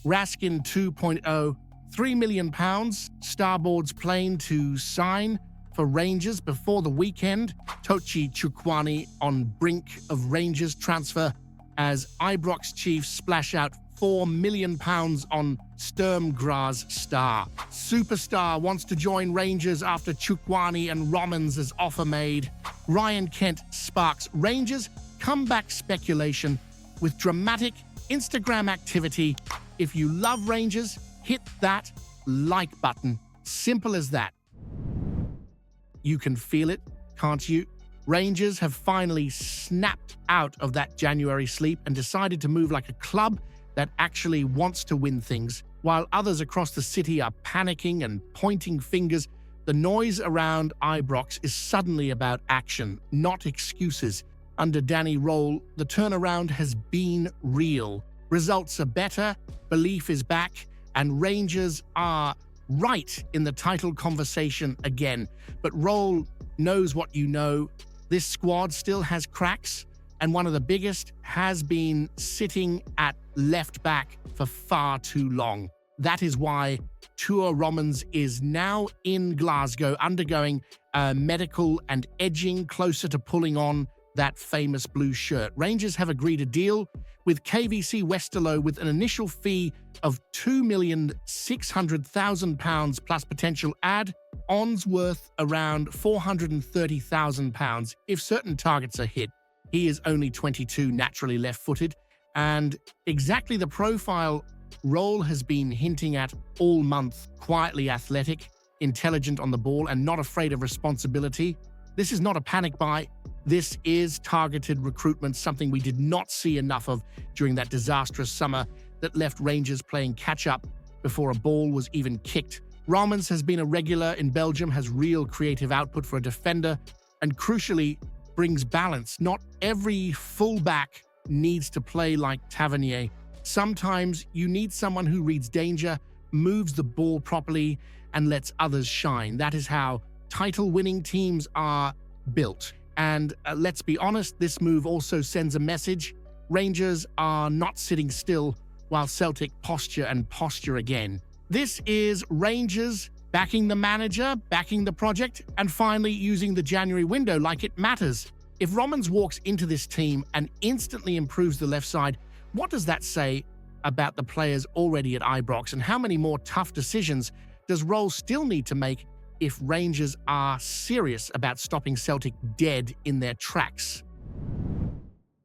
Raskin 2.0, £3 million, Starboard's plane to sign for Rangers before the weekend. Toi Chukuani on brink of Rangers transfer as Ibrox Chiefs splash out £4 million on Gras star. Superstar wants to join Rangers after Chukwuani and Rommens as offer made. Ryan Kent sparks Rangers comeback speculation with dramatic Instagram activity. If you love Rangers, hit that like button. Simple as that. You can feel it, can't you? Rangers have finally snapped out of that January sleep and decided to move like a club that actually wants to win things. While others across the city are panicking and pointing fingers, the noise around Ibrox is suddenly about action, not excuses. Under Danny Rohl, the turnaround has been real. Results are better, belief is back, and Rangers are right in the title conversation again. But Rohl knows what you know. This squad still has cracks, and one of the biggest has been sitting at left back for far too long. That is why Tuur Rommens is now in Glasgow undergoing medical and edging closer to pulling on that famous blue shirt. Rangers have agreed a deal with KVC Westerlo with an initial fee of £2,600,000 plus potential add-ons worth around £430,000 if certain targets are hit. He is only 22, naturally left-footed, and exactly the profile Rohl has been hinting at all month. Quietly athletic, intelligent on the ball, and not afraid of responsibility. This is not a panic buy. This is targeted recruitment, something we did not see enough of during that disastrous summer that left Rangers playing catch-up before a ball was even kicked. Rommens has been a regular in Belgium, has real creative output for a defender, and crucially, brings balance. Not every fullback needs to play like Tavernier. Sometimes you need someone who reads danger, moves the ball properly, and lets others shine. That is how title-winning teams are built. And let's be honest, this move also sends a message. Rangers are not sitting still while Celtic posture again. This is Rangers backing the manager, backing the project, and finally using the January window like it matters. If Rommens walks into this team and instantly improves the left side, what does that say about the players already at Ibrox, and how many more tough decisions does Rohl still need to make if Rangers are serious about stopping Celtic dead in their tracks?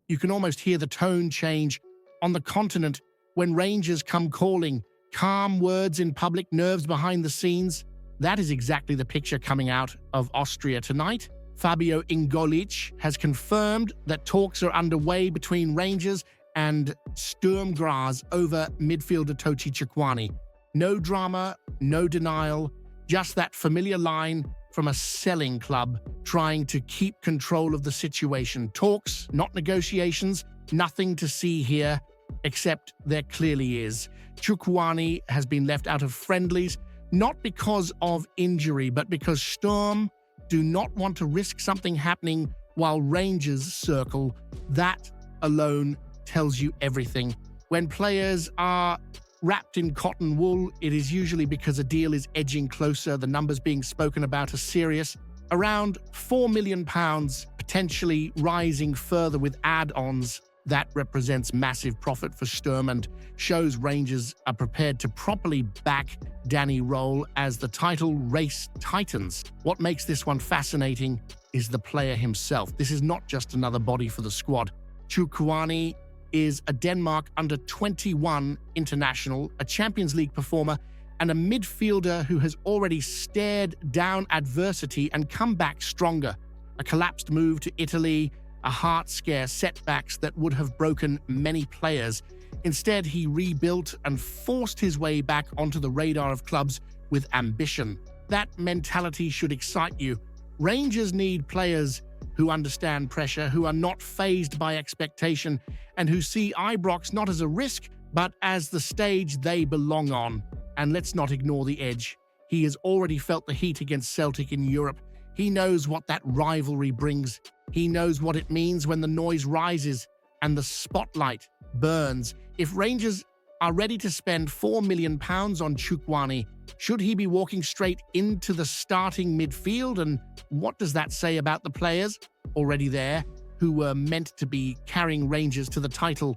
You can almost hear the tone change on the continent when Rangers come calling. Calm words in public, nerves behind the scenes. That is exactly the picture coming out of Austria tonight. Fabio Ingolic has confirmed that talks are underway between Rangers and Gras over midfielder Toi Chukuani. No drama, no denial, just that familiar line from a selling club trying to keep control of the situation. Talks, not negotiations, nothing to see here, except there clearly is. Chukwuani has been left out of friendlies, not because of injury, but because Sturm do not want to risk something happening while Rangers circle. That alone tells you everything. When players are wrapped in cotton wool, it is usually because a deal is edging closer. The numbers being spoken about are serious. Around £4 million, potentially rising further with add-ons. That represents massive profit for Sturm and shows Rangers are prepared to properly back Danny Rohl as the title race tightens. What makes this one fascinating is the player himself. This is not just another body for the squad. Chukwuani is a Denmark under-21 international, a Champions League performer, and a midfielder who has already stared down adversity and come back stronger. A collapsed move to Italy, a heart scare, setbacks that would have broken many players. Instead, he rebuilt and forced his way back onto the radar of clubs with ambition. That mentality should excite you. Rangers need players who understand pressure, who are not fazed by expectation, and who see Ibrox not as a risk, but as the stage they belong on. And let's not ignore the edge. He has already felt the heat against Celtic in Europe. He knows what that rivalry brings. He knows what it means when the noise rises and the spotlight burns. If Rangers are ready to spend £4 million on Chukwuani. Should he be walking straight into the starting midfield? And what does that say about the players already there who were meant to be carrying Rangers to the title?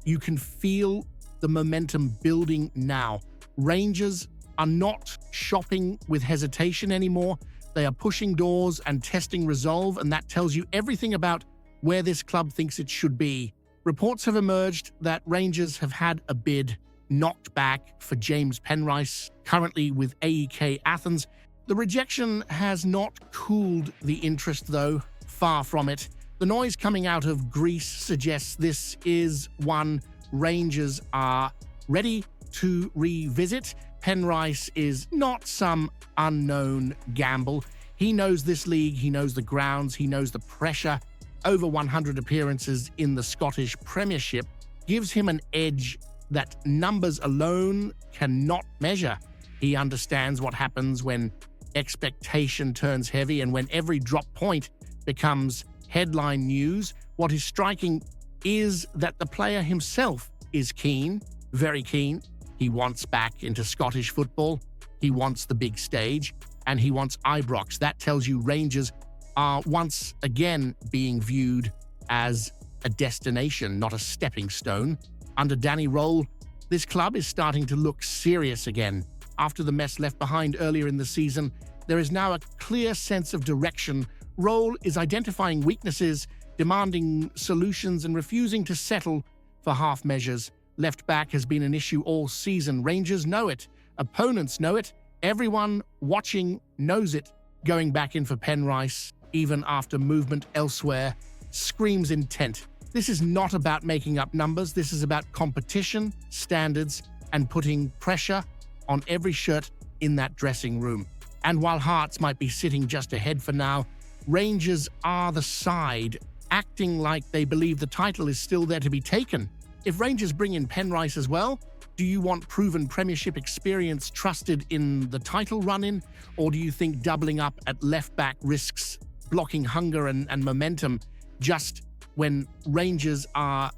You can feel the momentum building now. Rangers are not shopping with hesitation anymore. They are pushing doors and testing resolve, and that tells you everything about where this club thinks it should be. Reports have emerged that Rangers have had a bid knocked back for James Penrice, currently with AEK Athens. The rejection has not cooled the interest, though, far from it. The noise coming out of Greece suggests this is one Rangers are ready to revisit. Penrice is not some unknown gamble. He knows this league, he knows the grounds, he knows the pressure. Over 100 appearances in the Scottish Premiership gives him an edge that numbers alone cannot measure. He understands what happens when expectation turns heavy and when every drop point becomes headline news. What is striking is that the player himself is keen, very keen. He wants back into Scottish football, he wants the big stage, and he wants Ibrox. That tells you Rangers are once again being viewed as a destination, not a stepping stone. Under Danny Rohl, this club is starting to look serious again. After the mess left behind earlier in the season, there is now a clear sense of direction. Rohl is identifying weaknesses, demanding solutions, and refusing to settle for half measures. Left back has been an issue all season. Rangers know it. Opponents know it. Everyone watching knows it. Going back in for Penrice, even after movement elsewhere, screams intent. This is not about making up numbers. This is about competition, standards, and putting pressure on every shirt in that dressing room. And while Hearts might be sitting just ahead for now, Rangers are the side acting like they believe the title is still there to be taken. If Rangers bring in Penrice as well, do you want proven Premiership experience trusted in the title run-in? Or do you think doubling up at left-back risks blocking hunger and momentum just when Rangers are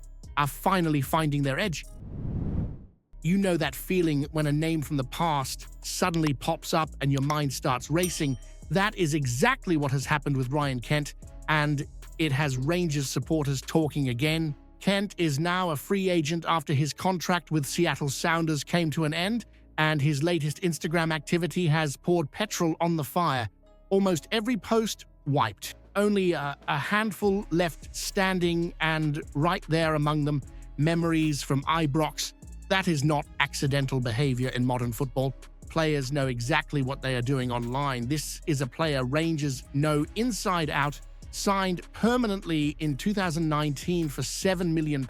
finally finding their edge? You know that feeling when a name from the past suddenly pops up and your mind starts racing. That is exactly what has happened with Ryan Kent, and it has Rangers supporters talking again. Kent is now a free agent after his contract with Seattle Sounders came to an end, and his latest Instagram activity has poured petrol on the fire. Almost every post wiped. Only a handful left standing, and right there among them, memories from Ibrox. That is not accidental behavior in modern football. Players know exactly what they are doing online. This is a player Rangers know inside out. Signed permanently in 2019 for £7 million,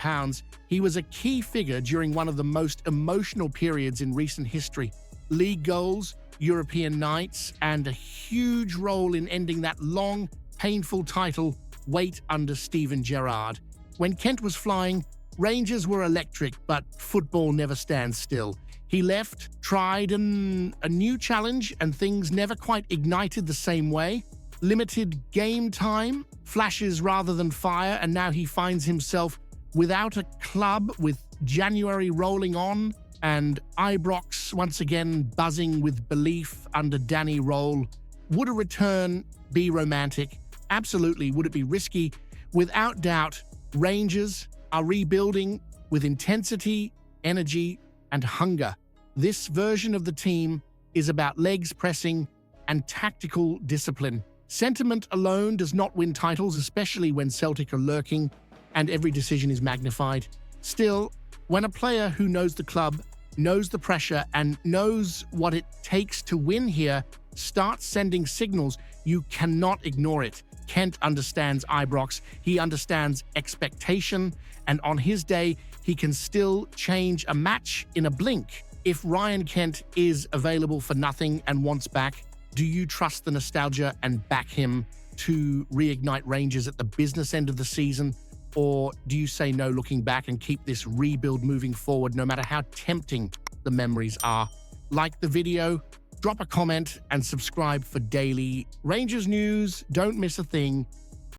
he was a key figure during one of the most emotional periods in recent history. League goals, European nights, and a huge role in ending that long, painful title wait under Steven Gerrard. When Kent was flying, Rangers were electric, but football never stands still. He left, tried a new challenge, and things never quite ignited the same way. Limited game time, flashes rather than fire, and now he finds himself without a club, with January rolling on and Ibrox once again buzzing with belief under Danny Rohl. Would a return be romantic? Absolutely. Would it be risky? Without doubt, Rangers are rebuilding with intensity, energy, and hunger. This version of the team is about legs pressing and tactical discipline. Sentiment alone does not win titles, especially when Celtic are lurking and every decision is magnified. Still, when a player who knows the club, knows the pressure, and knows what it takes to win here starts sending signals, you cannot ignore it. Kent understands Ibrox, he understands expectation, and on his day, he can still change a match in a blink. If Ryan Kent is available for nothing and wants back, do you trust the nostalgia and back him to reignite Rangers at the business end of the season? Or do you say no looking back and keep this rebuild moving forward no matter how tempting the memories are? Like the video, drop a comment, and subscribe for daily Rangers news. Don't miss a thing.